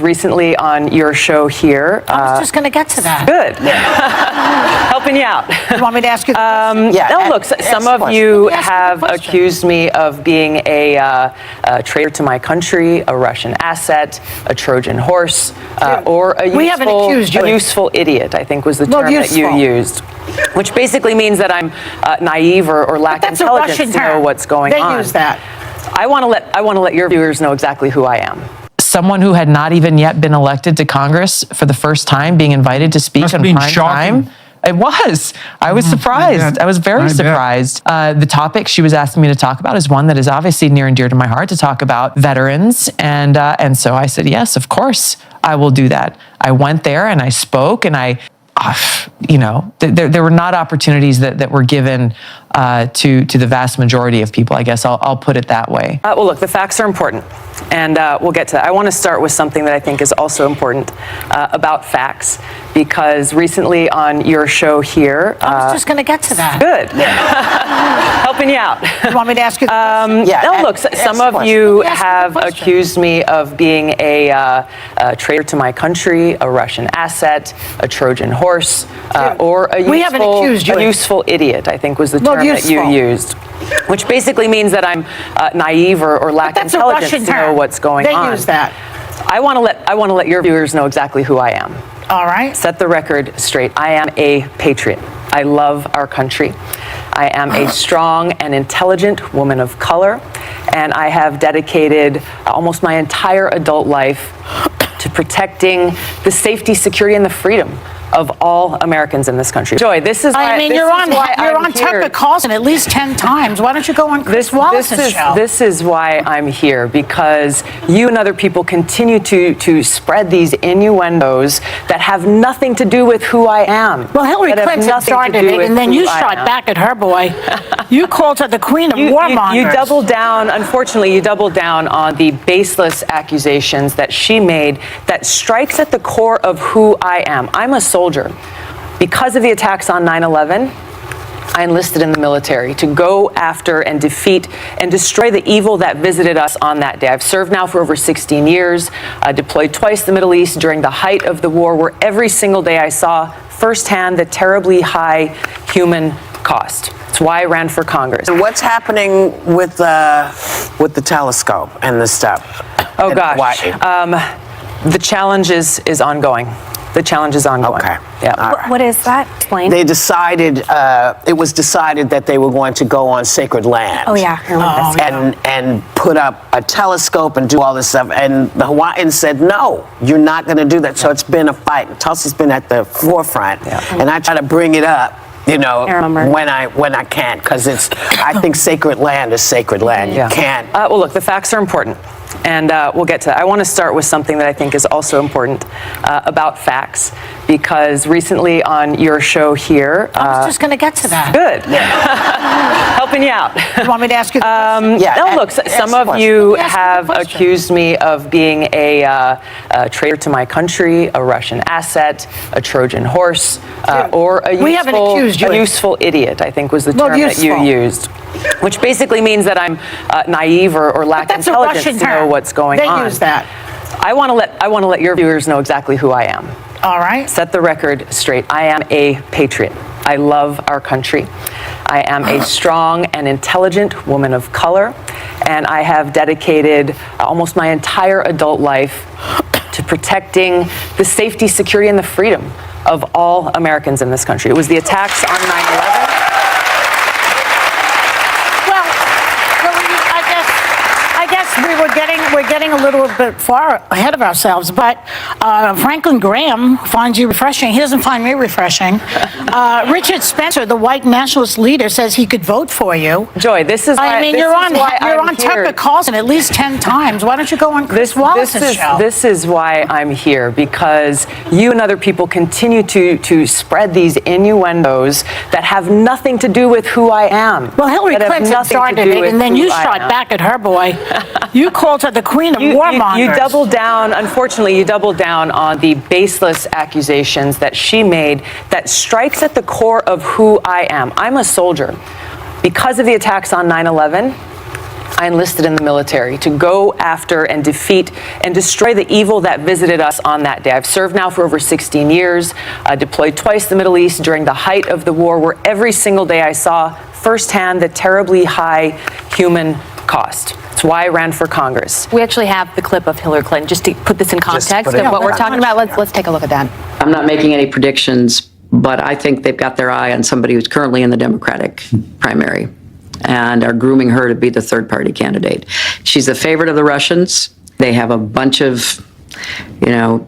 Recently on your show here. I was just going to get to that. Good. Helping you out. You want me to ask you the question? No, look, some of you have accused me of being a traitor to my country, a Russian asset, a Trojan horse, or a useful idiot, I think was the term that you used. Which basically means that I'm naive or lack intelligence to know what's going on. They use that. I want to let your viewers know exactly who I am. Someone who had not even yet been elected to Congress for the first time being invited to speak on prime time. It was. I was surprised. I was very surprised. The topic she was asking me to talk about is one that is obviously near and dear to my heart, to talk about veterans. And so I said, yes, of course, I will do that. I went there and I spoke, and there were not opportunities that were given to the vast majority of people. I guess I'll put it that way. Well, look, the facts are important, and we'll get to that. I want to start with something that I think is also important about facts, because recently on your show here... I was just going to get to that. Good. Helping you out. You want me to ask you the question? No, look, some of you have accused me of being a traitor to my country, a Russian asset, a Trojan horse, or a useful idiot, I think was the term that you used. Which basically means that I'm naive or lack intelligence to know what's going on. They use that. I want to let your viewers know exactly who I am. All right. Set the record straight. I am a patriot. I love our country. I am a strong and intelligent woman of color, and I have dedicated almost my entire adult life to protecting the safety, security, and the freedom of all Americans in this country. Joy, this is why you're on Tucker Carlson at least 10 times. Why don't you go on Chris Wallace's show? This is why I'm here, because you and other people continue to spread these innuendos that have nothing to do with who I am. Well, Hillary Clinton started it, and then you shot back at her, boy. You called her the queen of warmongers. You doubled down, unfortunately, you doubled down on the baseless accusations that she made that strikes at the core of who I am. I'm a soldier. Because of the attacks on 9/11, I enlisted in the military to go after and defeat and destroy the evil that visited us on that day. I've served now for over 16 years, deployed twice to the Middle East during the height of the war, where every single day I saw firsthand the terribly high human cost. That's why I ran for Congress. And what's happening with the telescope and the stuff? Oh gosh, the challenge is ongoing. The challenge is ongoing. Okay. Yeah. What is that? Explain. They decided, it was decided that they were going to go on sacred land. Oh, yeah. And put up a telescope and do all this stuff. And the Hawaiians said, no, you're not going to do that. So it's been a fight. Tulsi's been at the forefront. Yeah. And I try to bring it up, when I can, because I think sacred land is sacred land. You can't. Well, look, the facts are important. And we'll get to that. I want to start with something that I think is also important about facts, because recently on your show here... I was just going to get to that. Good. Helping you out. You want me to ask you the question? No, look, some of you have accused me of being a traitor to my country, a Russian asset, a Trojan horse, or a useful idiot, I think was the term that you used. Which basically means that I'm naive or lack intelligence to know what's going on. They use that. I want to let your viewers know exactly who I am. All right. Set the record straight. I am a patriot. I love our country. I am a strong and intelligent woman of color, and I have dedicated almost my entire adult life to protecting the safety, security, and the freedom of all Americans in this country. It was the attacks on 9/11. We're getting a little bit far ahead of ourselves, but Franklin Graham finds you refreshing. He doesn't find me refreshing. Richard Spencer, the white nationalist leader, says he could vote for you. Joy, this is why you're on Tucker Carlson at least 10 times. Why don't you go on Chris Wallace's show? This is why I'm here, because you and other people continue to spread these innuendos that have nothing to do with who I am. Well, Hillary Clinton started it, and then you shot back at her, boy. You called her the queen of warmongers. You doubled down, unfortunately, you doubled down on the baseless accusations that she made that strikes at the core of who I am. I'm a soldier. Because of the attacks on 9/11, I enlisted in the military to go after and defeat and destroy the evil that visited us on that day. I've served now for over 16 years, deployed twice to the Middle East during the height of the war, where every single day I saw firsthand the terribly high human cost. That's why I ran for Congress. We actually have the clip of Hillary Clinton, just to put this in context of what we're talking about. Let's take a look at that. I'm not making any predictions, but I think they've got their eye on somebody who's currently in the Democratic primary and are grooming her to be the third-party candidate. She's the favorite of the Russians. They have a bunch of,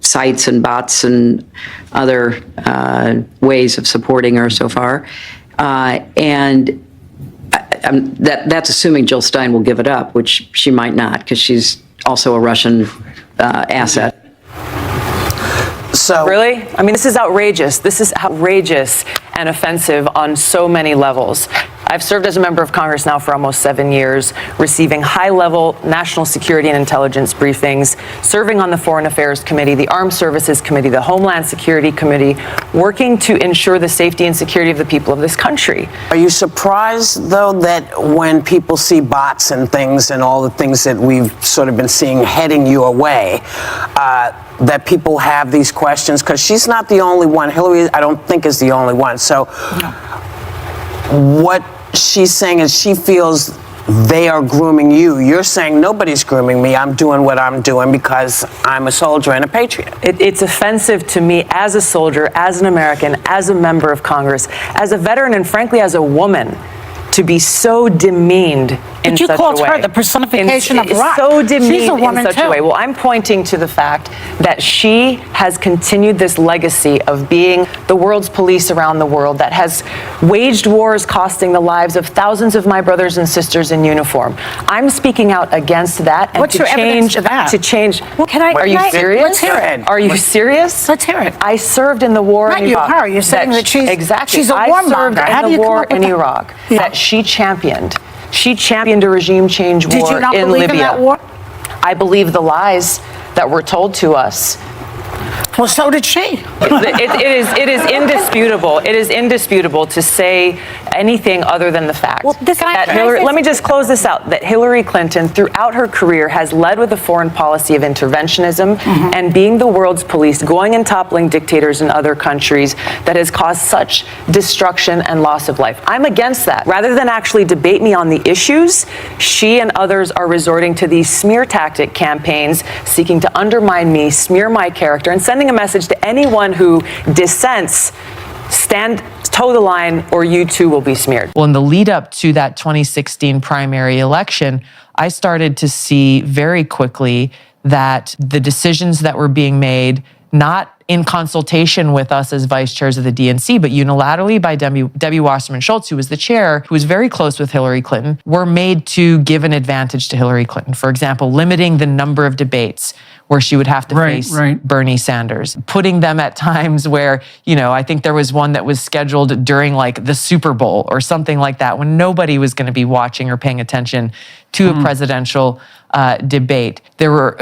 sites and bots and other ways of supporting her so far. And that's assuming Jill Stein will give it up, which she might not, because she's also a Russian asset. So really? I mean, this is outrageous. This is outrageous and offensive on so many levels. I've served as a member of Congress now for almost 7 years, receiving high-level national security and intelligence briefings, serving on the Foreign Affairs Committee, the Armed Services Committee, the Homeland Security Committee, working to ensure the safety and security of the people of this country. Are you surprised, though, that when people see bots and things and all the things that we've sort of been seeing heading your way, that people have these questions? Because she's not the only one. Hillary, I don't think, is the only one. So what she's saying is she feels they are grooming you. You're saying nobody's grooming me. I'm doing what I'm doing because I'm a soldier and a patriot. It's offensive to me as a soldier, as an American, as a member of Congress, as a veteran, and frankly, as a woman, to be so demeaned in such a way. But you called her the personification of rock. So demeaned She's a woman in such too. a way. Well, I'm pointing to the fact that she has continued this legacy of being the world's police around the world, that has waged wars costing the lives of thousands of my brothers and sisters in uniform. I'm speaking out against that. And What's your evidence to that? To change. Well, Are you serious? Let's hear it. Are you serious? Let's hear it. I served in the war Not in you, Iraq. her. You're saying that she's exactly. she's a I warmonger. served How do in you the come war up with in that? Iraq Yeah. that she championed. She championed a regime change war in Libya. Did you not believe in that war? I believe the lies that were told to us. Well, so did she. It is indisputable. It is indisputable to say anything other than the fact. Well, Let me just close this out. That Hillary Clinton, throughout her career, has led with a foreign policy of interventionism and being the world's police, going and toppling dictators in other countries that has caused such destruction and loss of life. I'm against that. Rather than actually debate me on the issues, she and others are resorting to these smear tactic campaigns, seeking to undermine me, smear my character, and sending a message to anyone who dissents: toe the line, or you too will be smeared. Well, in the lead up to that 2016 primary election, I started to see very quickly that the decisions that were being made, not in consultation with us as vice chairs of the DNC, but unilaterally by Debbie Wasserman Schultz, who was the chair, who was very close with Hillary Clinton, were made to give an advantage to Hillary Clinton. For example, limiting the number of debates where she would have to face Bernie Sanders, putting them at times where, I think there was one that was scheduled during like the Super Bowl or something like that, when nobody was going to be watching or paying attention to a presidential debate. There were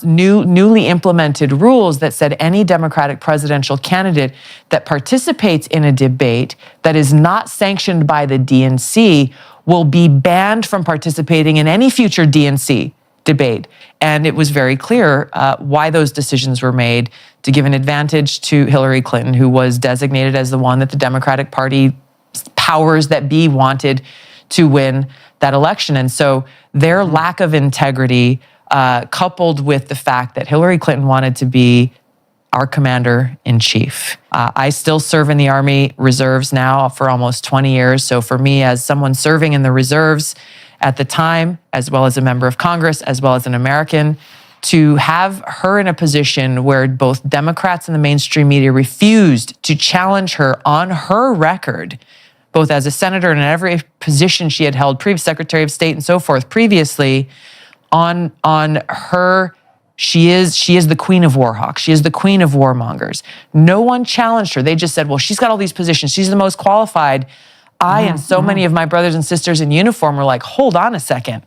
newly implemented rules that said any Democratic presidential candidate that participates in a debate that is not sanctioned by the DNC will be banned from participating in any future DNC debate. And it was very clear why those decisions were made, to give an advantage to Hillary Clinton, who was designated as the one that the Democratic Party powers that be wanted to win that election. And so their lack of integrity, coupled with the fact that Hillary Clinton wanted to be our commander-in-chief. I still serve in the Army Reserves now for almost 20 years. So for me, as someone serving in the reserves at the time, as well as a member of Congress, as well as an American, to have her in a position where both Democrats and the mainstream media refused to challenge her on her record, both as a senator and in every position she had held, previous Secretary of State and so forth previously, on her. She is the queen of war hawks. She is the queen of warmongers. No one challenged her. They just said, well, she's got all these positions. She's the most qualified. I and so many of my brothers and sisters in uniform were like, hold on a second.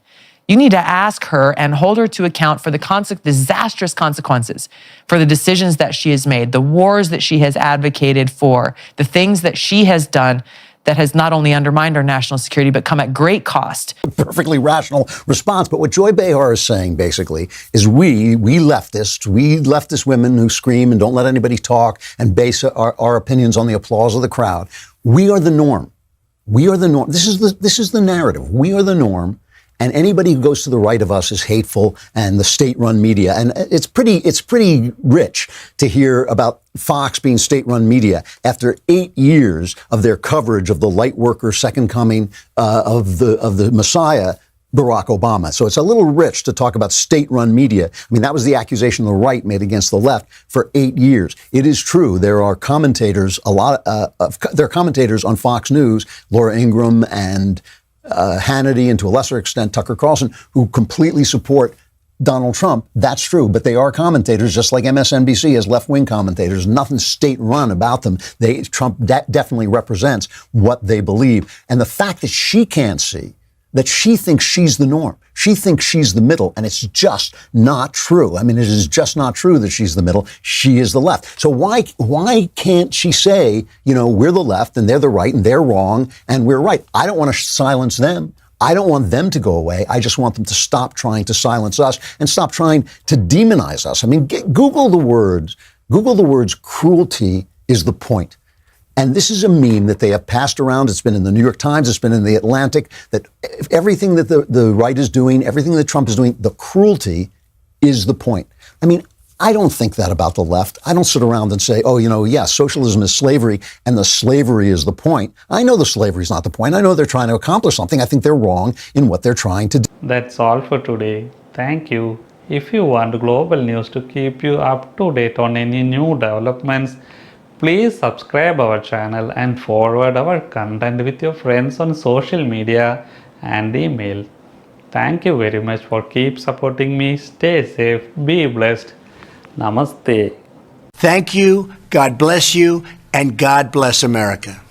You need to ask her and hold her to account for the disastrous consequences for the decisions that she has made, the wars that she has advocated for, the things that she has done that has not only undermined our national security, but come at great cost. Perfectly rational response. But what Joy Behar is saying, basically, is we leftist women who scream and don't let anybody talk and base our opinions on the applause of the crowd, we are the norm. We are the norm. This is the narrative. We are the norm. And anybody who goes to the right of us is hateful, and the state-run media. And it's pretty rich to hear about Fox being state-run media after 8 years of their coverage of the light worker second coming of the Messiah, Barack Obama. So it's a little rich to talk about state-run media. I mean, that was the accusation the right made against the left for 8 years. It is true. There are commentators, there are commentators on Fox News, Laura Ingraham and Hannity, and to a lesser extent Tucker Carlson, who completely support Donald Trump. That's true, but they are commentators, just like MSNBC has left-wing commentators. Nothing state-run about them. Trump definitely represents what they believe. And the fact that she can't see, that she thinks she's the norm, she thinks she's the middle, and it's just not true. I mean, it is just not true that she's the middle. She is the left. So why can't she say, we're the left and they're the right and they're wrong and we're right? I don't want to silence them. I don't want them to go away. I just want them to stop trying to silence us and stop trying to demonize us. I mean, Google the words cruelty is the point. And this is a meme that they have passed around. It's been in the New York Times. It's been in the Atlantic, that everything that the right is doing, everything that Trump is doing, the cruelty is the point. I mean, I don't think that about the left. I don't sit around and say, socialism is slavery and the slavery is the point. I know the slavery is not the point. I know they're trying to accomplish something. I think they're wrong in what they're trying to do. That's all for today. Thank you. If you want global news to keep you up to date on any new developments, please subscribe our channel and forward our content with your friends on social media and email. Thank you very much for keep supporting me. Stay safe, be blessed. Namaste. Thank you, God bless you, and God bless America.